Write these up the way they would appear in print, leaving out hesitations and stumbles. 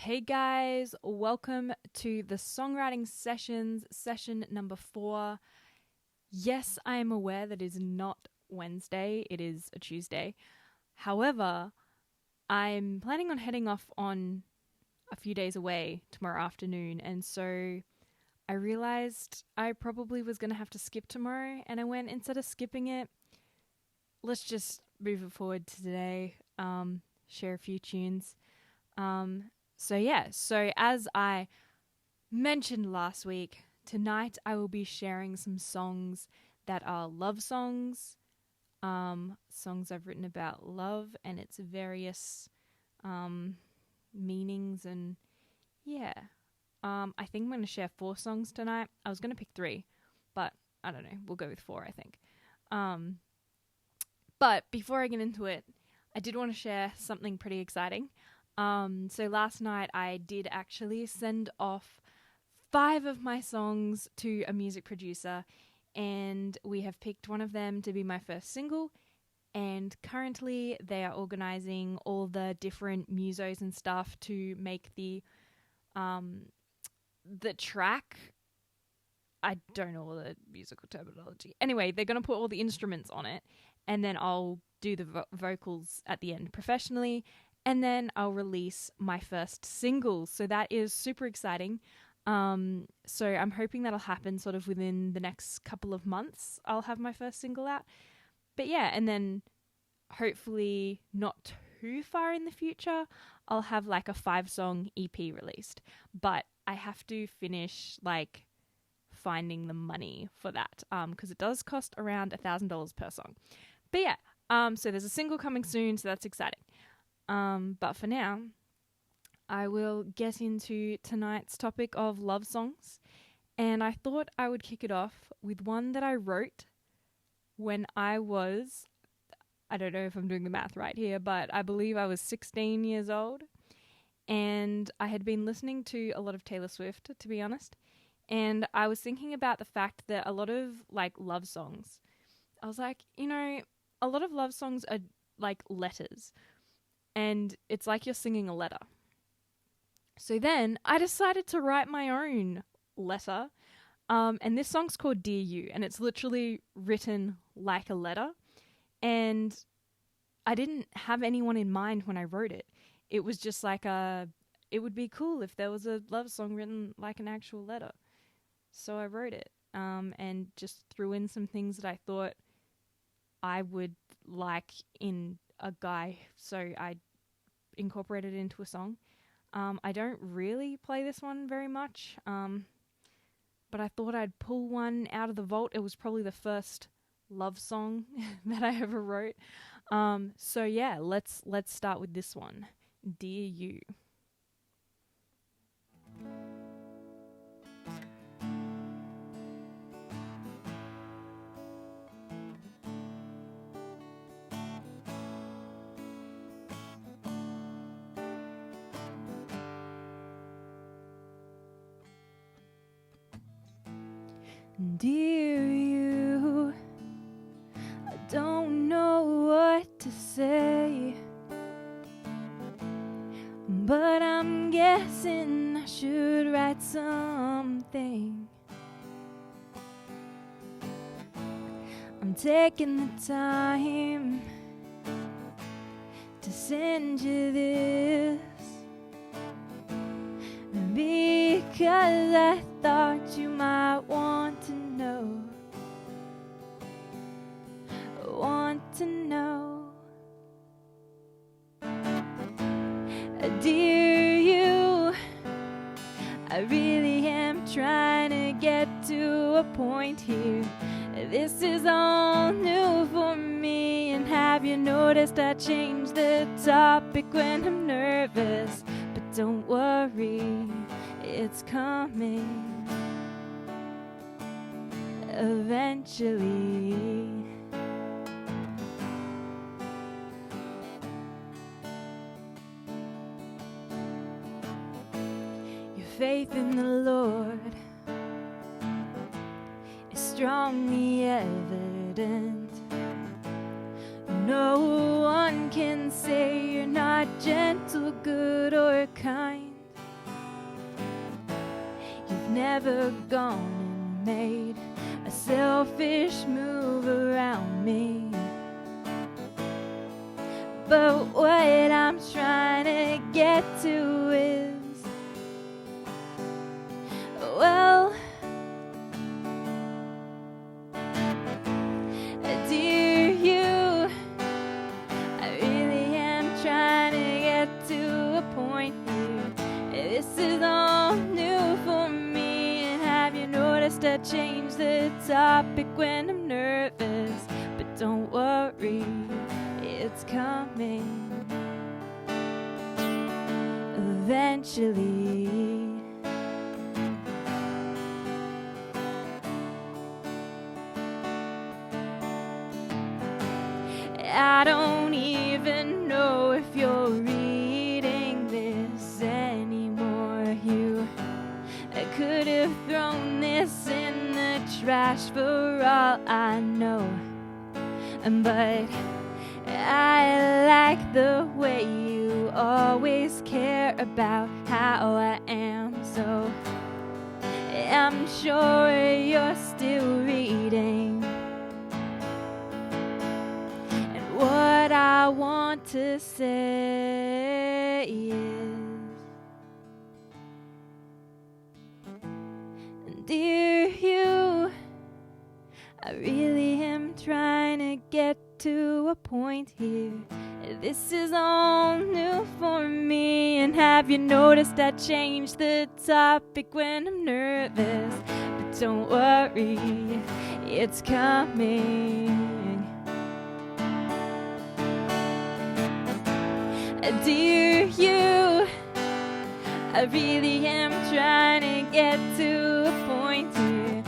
Hey guys, welcome to the Songwriting Sessions, session number 4. Yes, I am aware that it is not Wednesday, it is a Tuesday. However, I'm planning on heading off on a few days away tomorrow afternoon, and so I realized I probably was going to have to skip tomorrow, and I went, instead of skipping it, let's just move it forward to today, share a few tunes. So as I mentioned last week, tonight I will be sharing some songs that are love songs, songs I've written about love and its various meanings, and I think I'm going to share 4 songs tonight. I was going to pick 3, but I don't know, we'll go with 4, I think. But before I get into it, I did want to share something pretty exciting. So last night I did actually send off 5 of my songs to a music producer, and we have picked one of them to be my first single, and currently they are organizing all the different musos and stuff to make the track. I don't know all the musical terminology. Anyway, they're going to put all the instruments on it, and then I'll do the vocals at the end professionally, and then I'll release my first single. So that is super exciting. So I'm hoping that'll happen sort of within the next couple of months. I'll have my first single out. But yeah, and then hopefully not too far in the future, I'll have like a 5-song EP released. But I have to finish like finding the money for that, because it does cost around $1,000 per song. But yeah, so there's a single coming soon, so that's exciting. But for now, I will get into tonight's topic of love songs, and I thought I would kick it off with one that I wrote when I was, I don't know if I'm doing the math right here, but I believe I was 16 years old, and I had been listening to a lot of Taylor Swift, to be honest, and I was thinking about the fact that a lot of like love songs, I was like, a lot of love songs are like letters, and it's like you're singing a letter. So then I decided to write my own letter. And this song's called Dear You, and it's literally written like a letter. And I didn't have anyone in mind when I wrote it. It was just like it would be cool if there was a love song written like an actual letter. So I wrote it, and just threw in some things that I thought I would like in a guy, so I incorporated it into a song. I don't really play this one very much, but I thought I'd pull one out of the vault. It was probably the first love song that I ever wrote. So yeah, let's start with this one, Dear You. Dear you, I don't know what to say, but I'm guessing I should write something. I'm taking the time to send you this, because I thought you might want to know. Dear you, I really am trying to get to a point here. This is all new for me, and have you noticed I change the topic when I'm nervous? But don't worry, it's coming eventually. Your faith in the Lord is strongly evident. No one can say you're not gentle, good, or kind. never gone and made a selfish move around me. But what I'm trying to get to is, well, dear you, I really am trying to get to a point here. This is all new for me, and have you noticed I change the topic when I'm nervous? But don't worry, it's coming eventually. I don't even know if you're reading this anymore. You could have thrown this in the trash for all I know. But I like the way you always care about how I am. So I'm sure you're still reading. And what I want to say is, dear you, I really am trying to get to a point here. This is all new for me, and have you noticed I changed the topic when I'm nervous? But don't worry, it's coming. Dear you, I really am trying to get to a point here.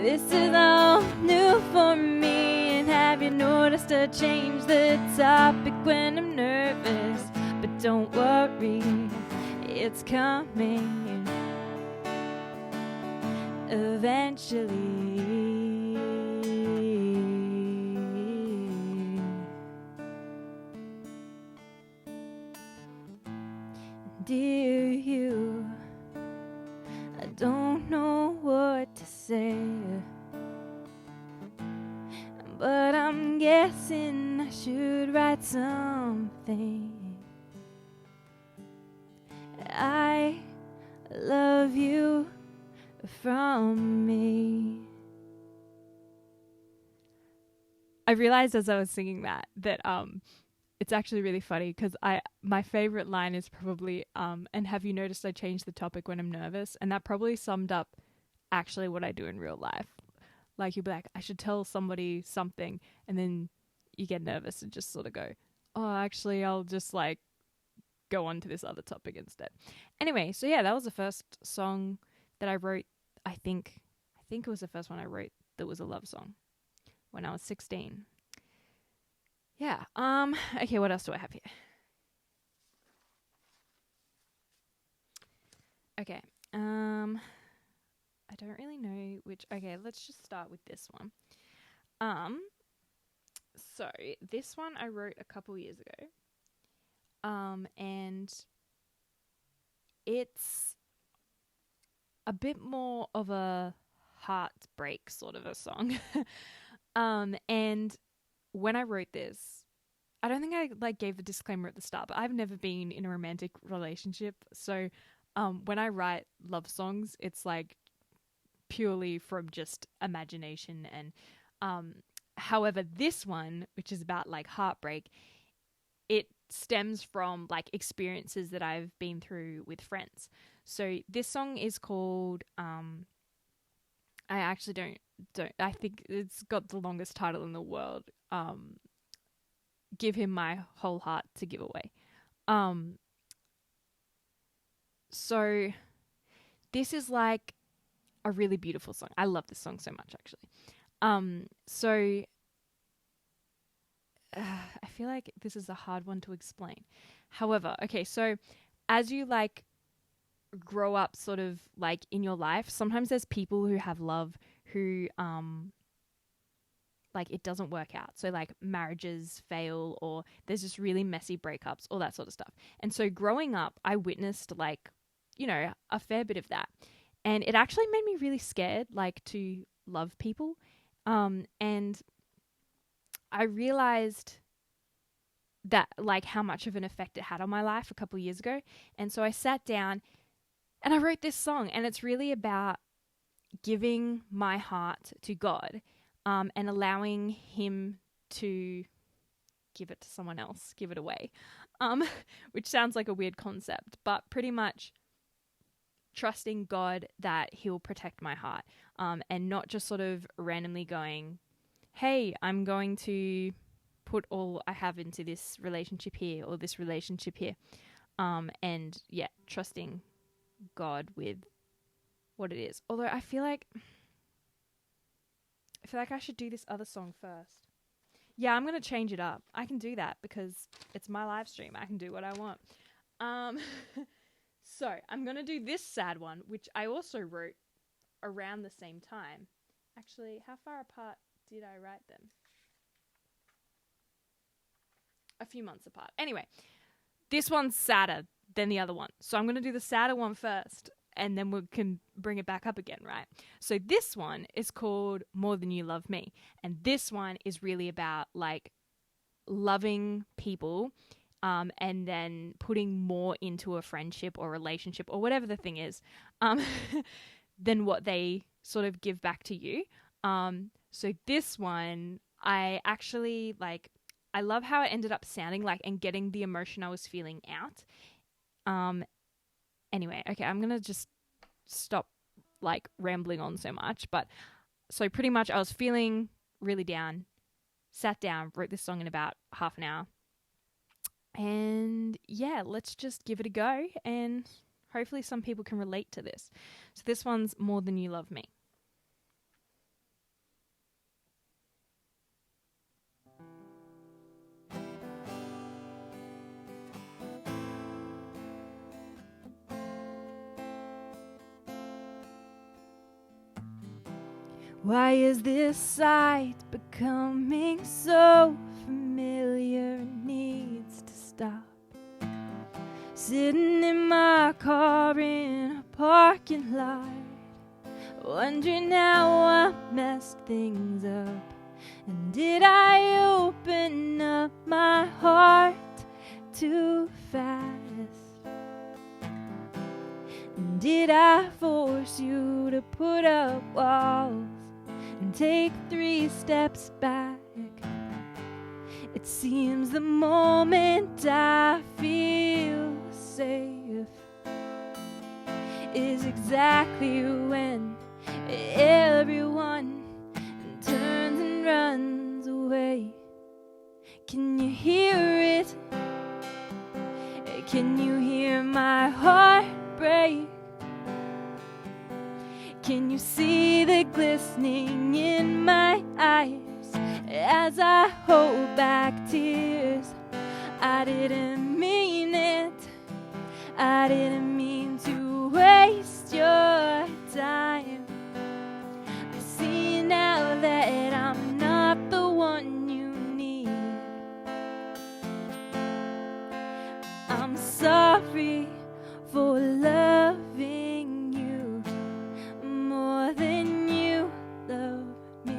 This is all new for me, and have you noticed I change the topic when I'm nervous? But don't worry, it's coming eventually. Dear you, I don't know what to say, but I'm guessing I should write something. I love you from me. I realized as I was singing that it's actually really funny, because my favorite line is probably and have you noticed I change the topic when I'm nervous? And that probably summed up actually what I do in real life. Like, you'll be like, I should tell somebody something, and then you get nervous and just sort of go, oh, actually I'll just like go on to this other topic instead. Anyway, so yeah, that was the first song that I wrote. I think it was the first one I wrote that was a love song when I was 16. Yeah. Okay, what else do I have here? Okay. I don't really know which. Okay, let's just start with this one. So this one I wrote a couple years ago. And it's a bit more of a heartbreak sort of a song. And when I wrote this, I don't think I gave the disclaimer at the start, but I've never been in a romantic relationship. So when I write love songs, it's like purely from just imagination. And however, this one, which is about like heartbreak, it stems from like experiences that I've been through with friends. So this song is called I actually don't I think it's got the longest title in the world. Give him my whole heart to give away. So this is like a really beautiful song. I love this song so much, actually. So I feel like this is a hard one to explain. However, okay, so as you like grow up sort of like in your life, sometimes there's people who have love who like it doesn't work out. So like marriages fail, or there's just really messy breakups, all that sort of stuff. And so growing up, I witnessed like, you know, a fair bit of that. And it actually made me really scared, like, to love people. And I realized that, like, how much of an effect it had on my life a couple of years ago. And so I sat down and I wrote this song, and it's really about giving my heart to God, and allowing him to give it to someone else, give it away, which sounds like a weird concept, but pretty much trusting God that he'll protect my heart, and not just sort of randomly going, hey, I'm going to put all I have into this relationship here or this relationship here, and yeah, trusting God with what it is. Although I feel like I should do this other song first. Yeah, I'm going to change it up. I can do that because it's my live stream. I can do what I want. So I'm going to do this sad one, which I also wrote around the same time. Actually, how far apart did I write them? A few months apart. Anyway, this one's sadder than the other one. So I'm going to do the sadder one first, and then we can bring it back up again, right? So this one is called More Than You Love Me. And this one is really about, like, loving people, and then putting more into a friendship or relationship or whatever the thing is, than what they sort of give back to you. So this one, I actually, like, I love how it ended up sounding like and getting the emotion I was feeling out. Anyway, okay, I'm going to just stop, like, rambling on so much. But so pretty much I was feeling really down, sat down, wrote this song in about half an hour. And yeah, let's just give it a go, and hopefully some people can relate to this. So this one's More Than You Love Me. Why is this sight becoming so familiar? It needs to stop. Sitting in my car in a parking lot, wondering how I messed things up. And did I open up my heart too fast? And did I force you to put up walls and take 3 steps back? It seems the moment I feel safe is exactly when everyone turns and runs away. Can you hear it? Can you hear my heart break? Can you see the glistening in my eyes as I hold back tears? I didn't mean it. I didn't mean to waste your time. I see now that I'm not the one you need. I'm sorry for loving you more than you love me.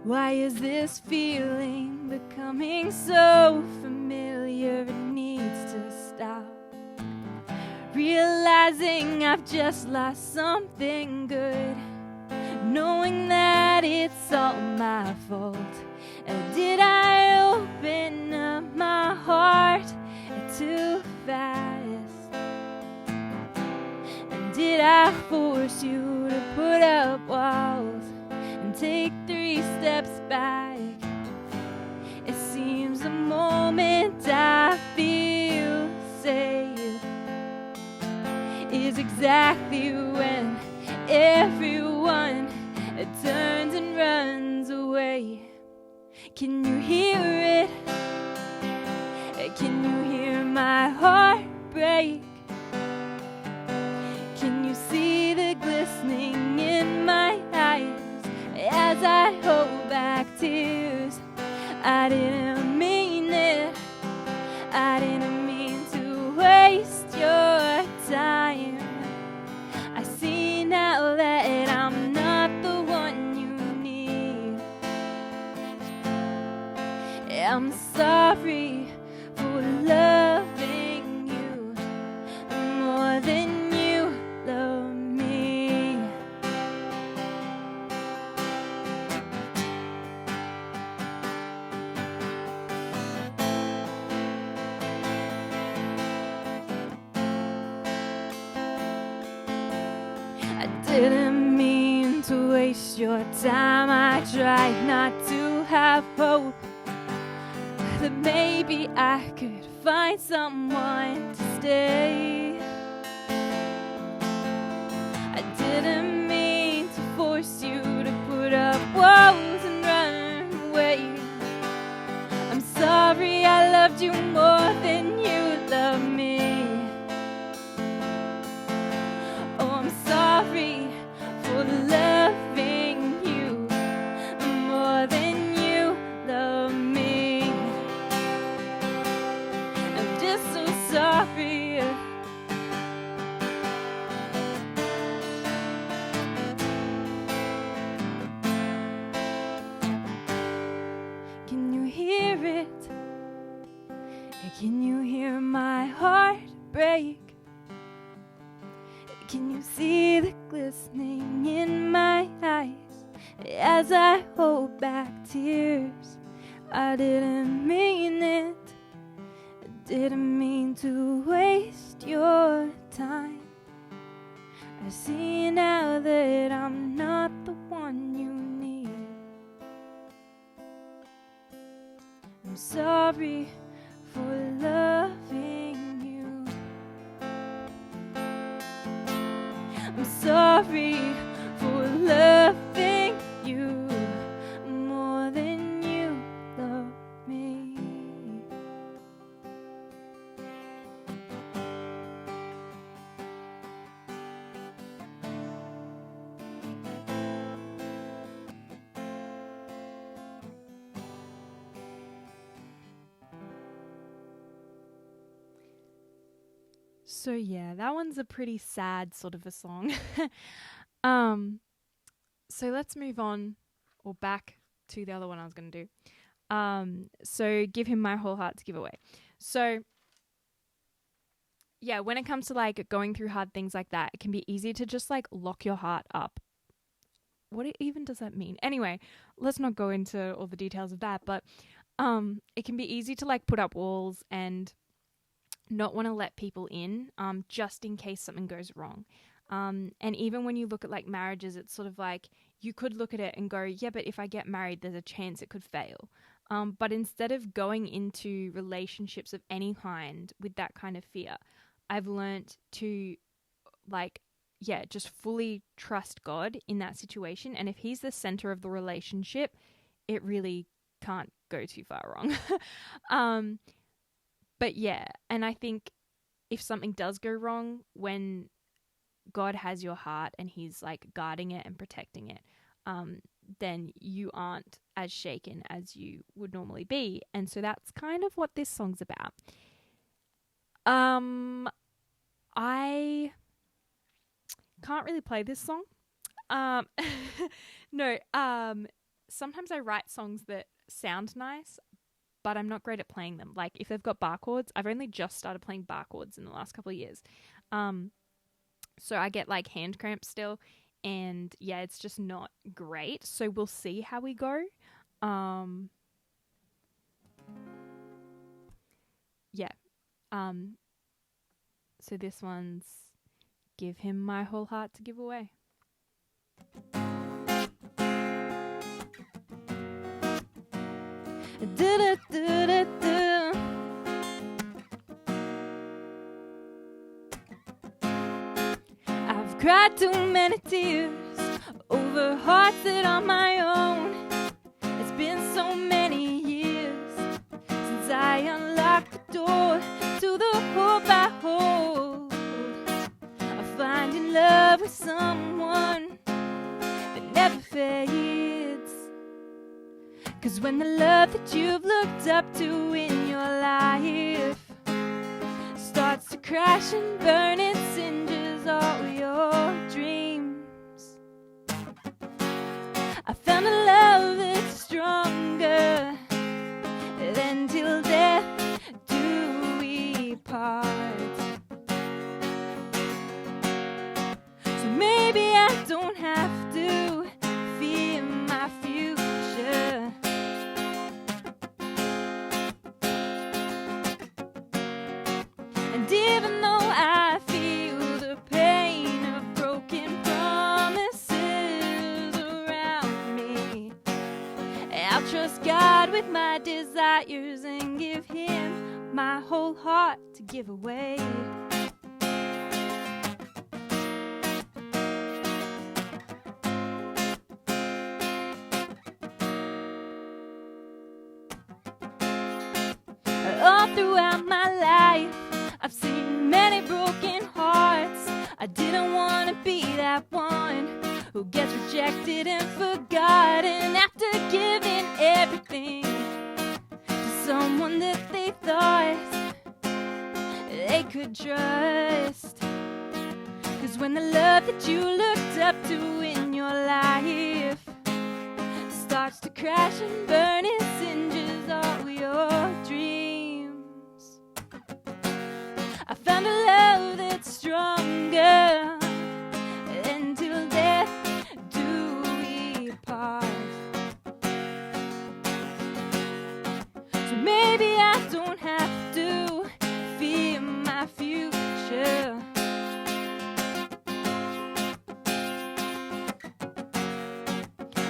Why is this feeling becoming so familiar? It needs to stop. Realizing I've just lost something good, knowing that it's all my fault. Did I open up my heart too fast? And did I force you to put up walls and take 3 steps back? It seems the moment I feel safe is exactly when everyone turns and runs away. Can you hear it? Can you hear my heart break? Can I didn't mean it. I didn't mean to waste your time. I see now that I'm not the one you need. I'm sorry for loving you more than you love me. I didn't mean to waste your time. I tried not to have hope that maybe I could find someone to stay. I didn't mean to force you to put up walls and run away. I'm sorry I loved you more than you love me. Oh, I'm sorry for loving you more than you love me. I'm just so sorry. Can you hear it? Can you hear my heart break? Can you see the glistening in my eyes as I hold back tears? I didn't mean it. I didn't mean to waste your time. I see now that I'm not the one you need. I'm sorry for loving you. I'm sorry for loving you more than you love me. So yeah, that one's a pretty sad sort of a song. So let's move on, or back to the other one I was going to do. So give him my whole heart to give away. So yeah, when it comes to like going through hard things like that, it can be easy to just like lock your heart up. What even does that mean? Anyway, let's not go into all the details of that, but it can be easy to like put up walls and not want to let people in, just in case something goes wrong. And even when you look at like marriages, it's sort of like you could look at it and go, yeah, but if I get married, there's a chance it could fail. But instead of going into relationships of any kind with that kind of fear, I've learned to like, yeah, just fully trust God in that situation. And if he's the center of the relationship, it really can't go too far wrong. But yeah, and I think if something does go wrong, when God has your heart and he's like guarding it and protecting it, then you aren't as shaken as you would normally be. And so that's kind of what this song's about. I can't really play this song. No, sometimes I write songs that sound nice, but I'm not great at playing them. Like if they've got bar chords, I've only just started playing bar chords in the last couple of years. So I get like hand cramps still, and yeah, it's just not great. So we'll see how we go. Yeah. So this one's Give Him My Whole Heart to Give Away. I've cried too many tears over hearts that are my own. It's been so many years since I unlocked the door to the hope I hold of finding love with someone that never fades. 'Cause when the love that you've looked up to in your life starts to crash and burn, it singes all your dreams. I found a love that's stronger than till death do we part. So maybe I don't have to fear my future. And even though I feel the pain of broken promises around me, I'll trust God with my desires and give Him my whole heart to give away. All throughout my life, I've seen many broken hearts. I didn't want to be that one who gets rejected and forgotten after giving everything to someone that they thought they could trust. 'Cause when the love that you looked up to in your life starts to crash and burn, it singes all your dreams. I found a love that's stronger, until death do we part. So maybe I don't have to fear my future.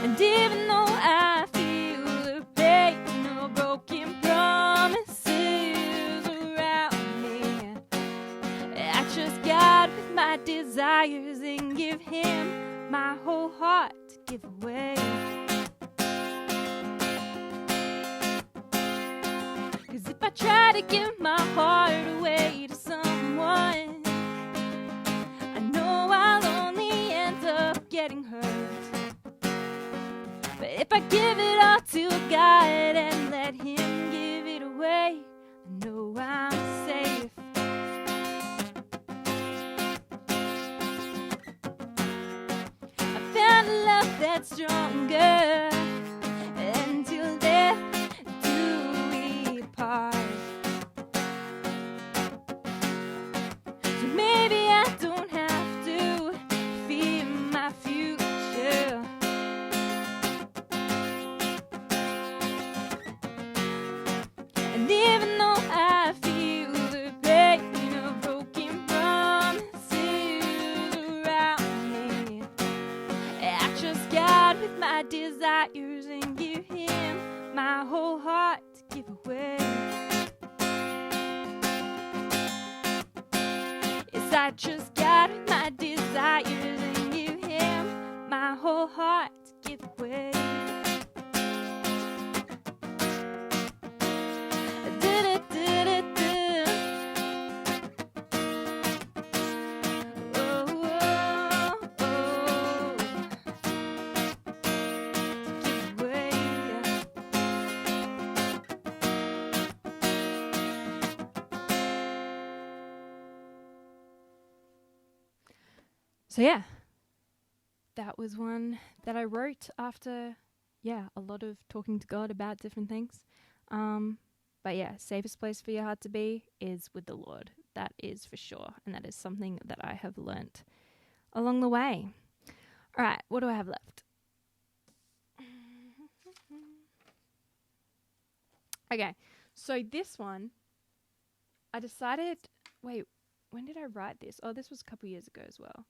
And even though I feel the pain of broken promises around me, I trust God with my desires and give Him my whole heart to give away. 'Cause if I try to give my heart away to someone, I know I'll only end up getting hurt. But if I give it all to God and let Him give it away, I know I'm safe. I found a love that's stronger, until death do we part. So maybe I don't have to fear my future. And even though I feel the pain of broken promises around me, I trust God with my desires and give Him my whole heart to give away. Yes, I trust God with my desires and give Him my whole heart to give away. So yeah, that was one that I wrote after, a lot of talking to God about different things. But yeah, safest place for your heart to be is with the Lord. That is for sure. And that is something that I have learnt along the way. All right, what do I have left? Okay, so this one, I decided, wait, when did I write this? Oh, this was a couple years ago as well.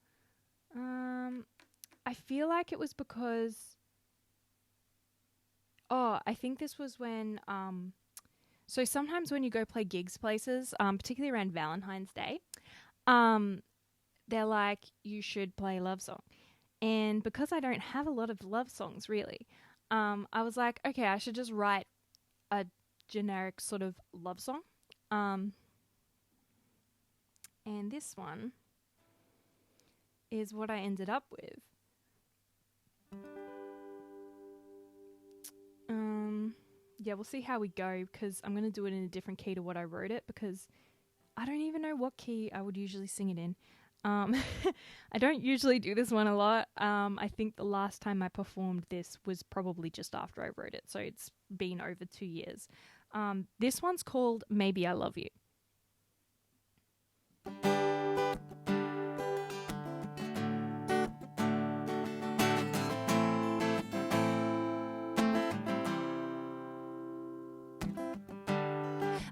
I feel like it was because, I think this was when, so sometimes when you go play gigs places, particularly around Valentine's Day, they're like, you should play a love song. And because I don't have a lot of love songs really, I was like, okay, I should just write a generic sort of love song. And this one is what I ended up with. yeah, we'll see how we go, because I'm going to do it in a different key to what I wrote it, because I don't even know what key I would usually sing it in. I don't usually do this one a lot. I think the last time I performed this was probably just after I wrote it, so it's been over 2 years. This one's called Maybe I Love You.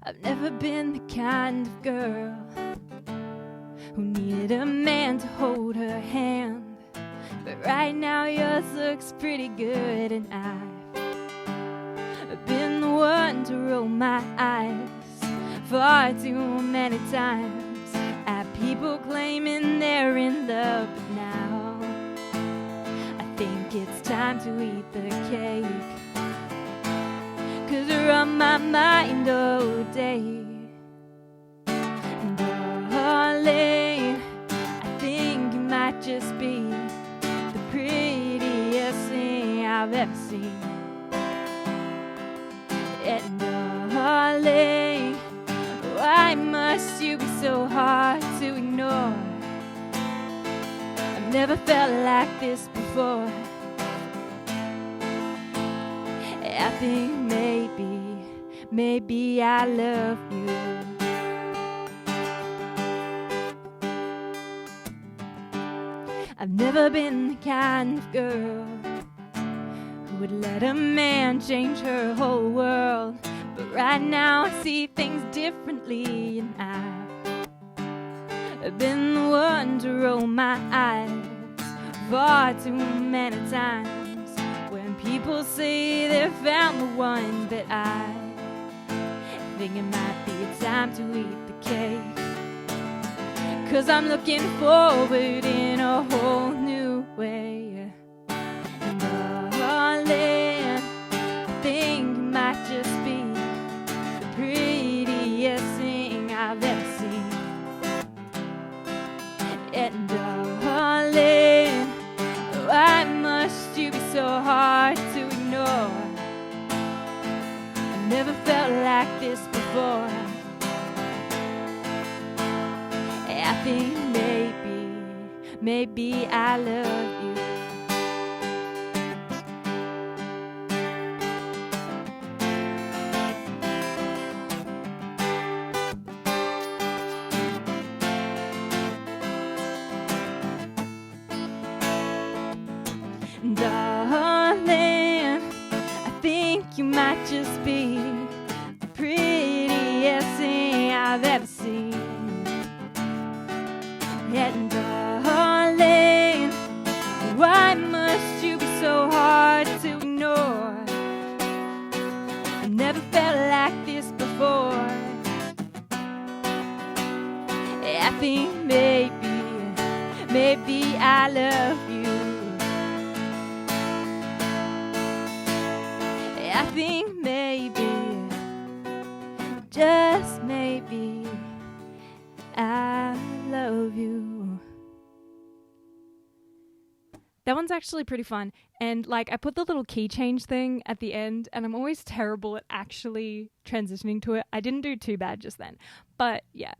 I've never been the kind of girl who needed a man to hold her hand, but right now yours looks pretty good, and I've been the one to roll my eyes far too many times at people claiming they're in love, but now I think it's time to eat the cake, 'cause you're on my mind all day. And darling, I think you might just be the prettiest thing I've ever seen. And darling, why must you be so hard to ignore? I've never felt like this before. I think maybe I love you. I've never been the kind of girl who would let a man change her whole world, but right now I see things differently, and I've been the one to roll my eyes far too many times when people say they found the one, but I think it might be time to eat the cake, 'cause I'm looking forward in a whole new way. And darling, I think it might just be the prettiest thing I've ever seen. And darling, why must you be so hard to ignore? I've never felt like this before. I think maybe I love you. Darling, I think you might just be the prettiest thing I've ever seen. And darling, why must you be so hard to ignore? I never felt like this before. I think maybe I love you. I think just maybe, I love you. That one's actually pretty fun. And like, I put the little key change thing at the end, and I'm always terrible at actually transitioning to it. I didn't do too bad just then. But yeah.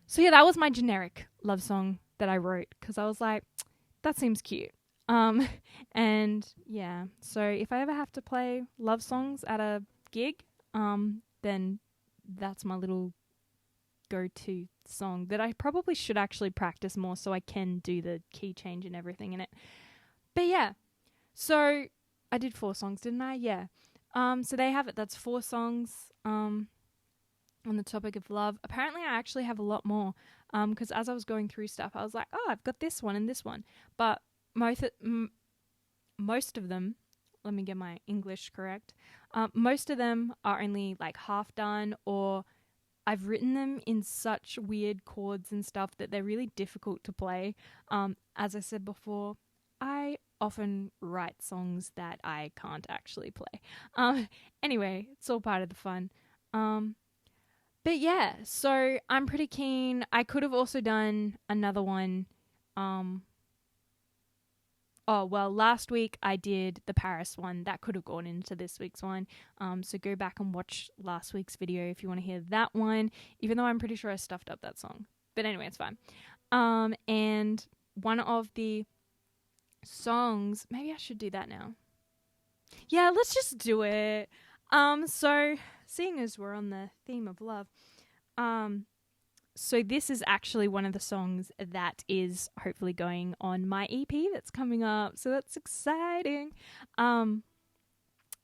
So yeah, that was my generic love song that I wrote, because I was like, that seems cute. And yeah, so if I ever have to play love songs at a gig, then that's my little go-to song that I probably should actually practice more so I can do the key change and everything in it. But yeah, so I did 4 songs, didn't I? Yeah. So there you have it. That's 4 songs on the topic of love. Apparently I actually have a lot more, because as I was going through stuff, I was like, oh, I've got this one and this one. But most of them, let me get my English correct, most of them are only like half done, or I've written them in such weird chords and stuff that they're really difficult to play. As I said before, I often write songs that I can't actually play. Anyway, it's all part of the fun. But yeah, so I'm pretty keen. I could have also done another one Oh, well, last week I did the Paris one. That could have gone into this week's one. So go back and watch last week's video if you want to hear that one, even though I'm pretty sure I stuffed up that song. But anyway, it's fine. And one of the songs, maybe I should do that now. Yeah, let's just do it. So seeing as we're on the theme of love, so this is actually one of the songs that is hopefully going on my EP that's coming up. So that's exciting.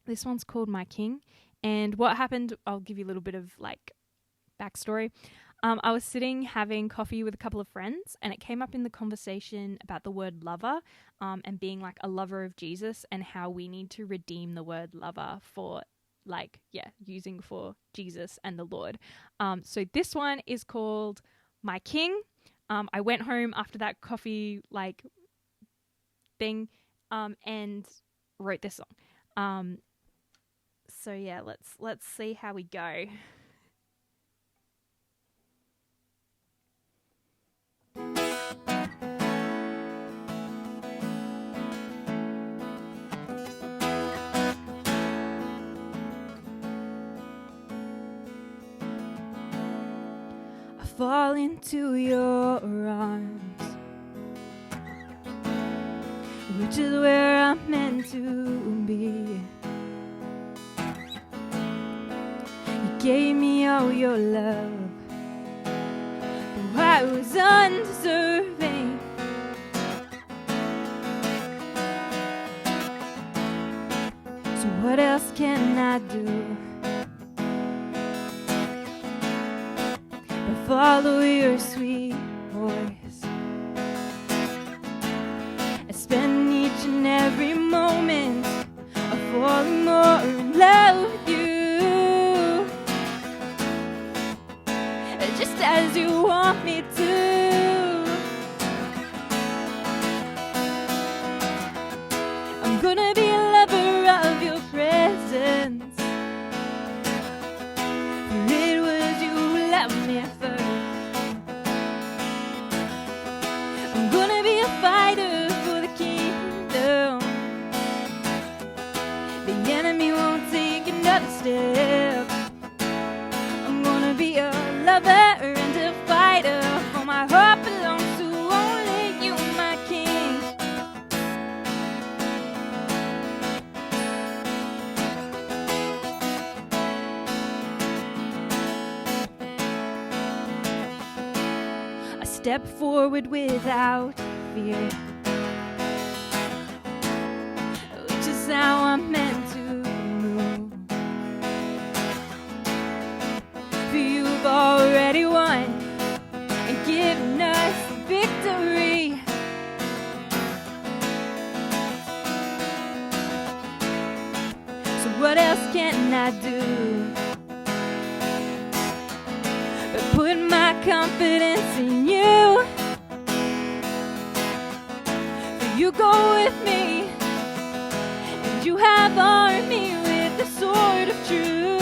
This one's called My King. And what happened, I'll give you a little bit of like backstory. I was sitting having coffee with a couple of friends, and it came up in the conversation about the word lover, and being like a lover of Jesus, and how we need to redeem the word lover for using for Jesus and the Lord. So this one is called My King. I went home after that coffee thing and wrote this song. So yeah, let's see how we go. Fall into your arms, which is where I'm meant to be. You gave me all your love, though I was undeserving. So what else can I do? Follow your sweet voice and spend each and every moment of falling more in love with you, just as you want me to. I'm gonna be a lover of your presence. Step. I'm gonna be a lover and a fighter, for my heart belongs to only you, my king. I step forward without fear, which is how I'm meant to. You've already won and given us the victory. So what else can I do but put my confidence in you? For you go with me, and you have armed me with the sword of truth.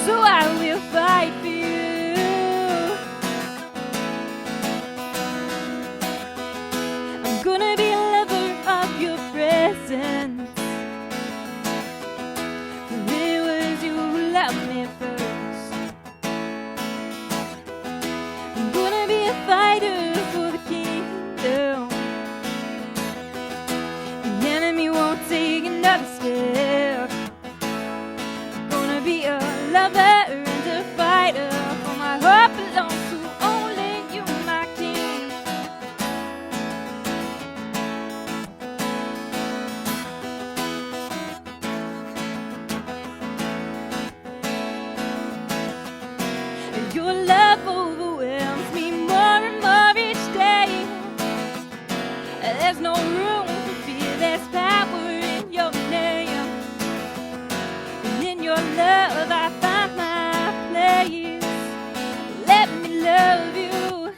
So I will fight for you. I'm gonna be a lover of your presence, for it was you who loved me first. I'm gonna be a fighter for the kingdom. The enemy won't take another step. I'm gonna be a lover and a fighter, for my heart belongs to only you, my king. And your love overwhelms me more and more each day. There's no room for fear, there's power in your name. And in your love I find my place. Let me love you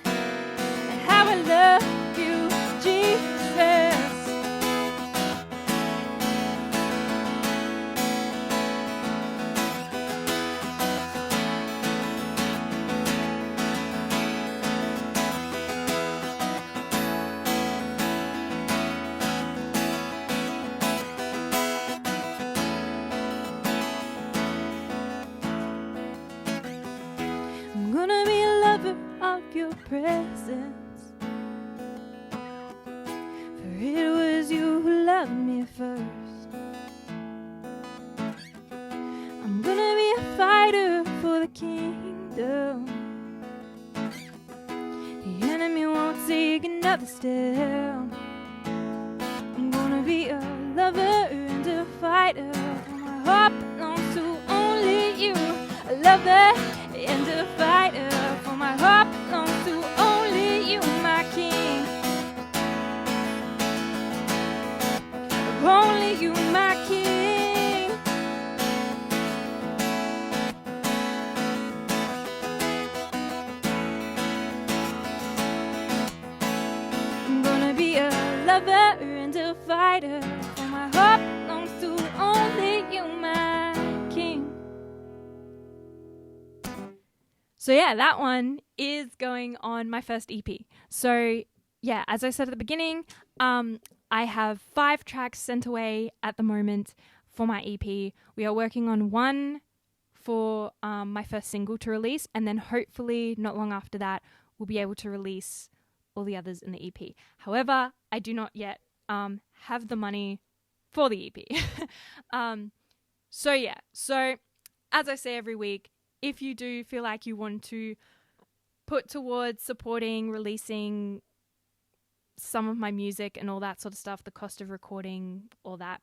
how I love you, Jesus. presence. For it was you who loved me first. I'm gonna be a fighter for the kingdom. The enemy won't take another step. I'm gonna be a lover and a fighter. My heart belongs to only you. A lover and a fighter. For my heart belongs to only you, my king. Only you, my king. I'm gonna be a lover and a fighter. For my heart belongs to only you, my king. So yeah, that one is going on my first EP. So yeah, as I said at the beginning, I have 5 tracks sent away at the moment for my EP. We are working on one for my first single to release, and then hopefully not long after that, we'll be able to release all the others in the EP. However, I do not yet have the money for the EP. So as I say every week, if you do feel like you want to put towards supporting, releasing some of my music and all that sort of stuff, the cost of recording, all that,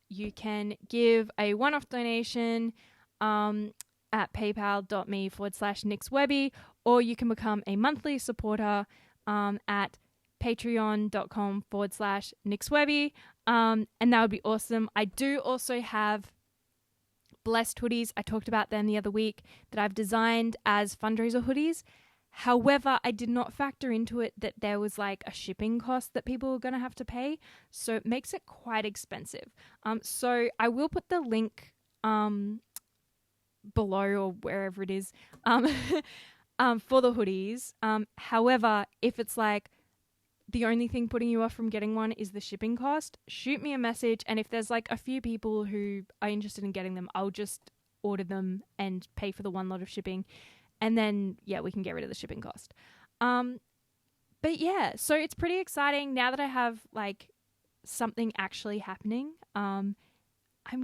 you can give a one-off donation at paypal.me/NixWebby, or you can become a monthly supporter at patreon.com/NixWebby, and that would be awesome. I do also have Blessed hoodies. I talked about them the other week that I've designed as fundraiser hoodies. However, I did not factor into it that there was like a shipping cost that people are going to have to pay. So it makes it quite expensive. So I will put the link below or wherever it is for the hoodies. However, if it's like the only thing putting you off from getting one is the shipping cost, shoot me a message. And if there's like a few people who are interested in getting them, I'll just order them and pay for the one lot of shipping. And then, yeah, we can get rid of the shipping cost. But yeah, so it's pretty exciting now that I have like something actually happening. I'm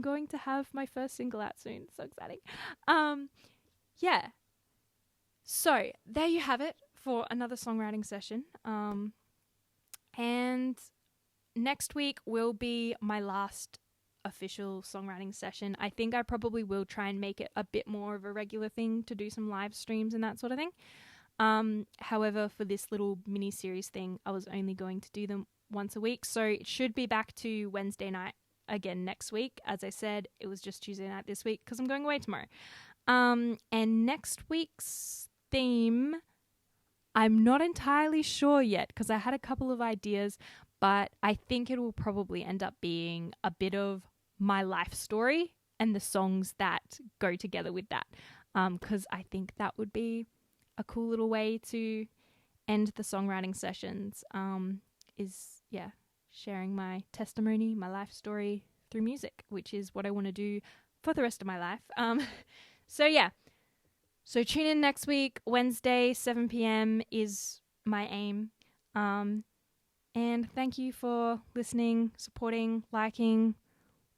going to have my first single out soon. So exciting. Yeah. So there you have it for another songwriting session. And next week will be my last official songwriting session. I think I probably will try and make it a bit more of a regular thing to do some live streams and that sort of thing. However, for this little mini series thing, I was only going to do them once a week. So it should be back to Wednesday night again next week. As I said, it was just Tuesday night this week because I'm going away tomorrow. And next week's theme, I'm not entirely sure yet because I had a couple of ideas, but I think it will probably end up being a bit of my life story and the songs that go together with that. Because I think that would be a cool little way to end the songwriting sessions, is sharing my testimony, my life story through music, which is what I want to do for the rest of my life. So tune in next week. Wednesday, 7 p.m. is my aim. And thank you for listening, supporting, liking,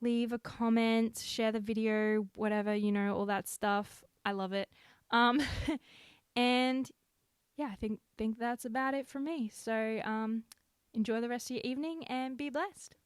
leave a comment, share the video, whatever, all that stuff. I love it. And yeah, I think that's about it from me. So enjoy the rest of your evening and be blessed.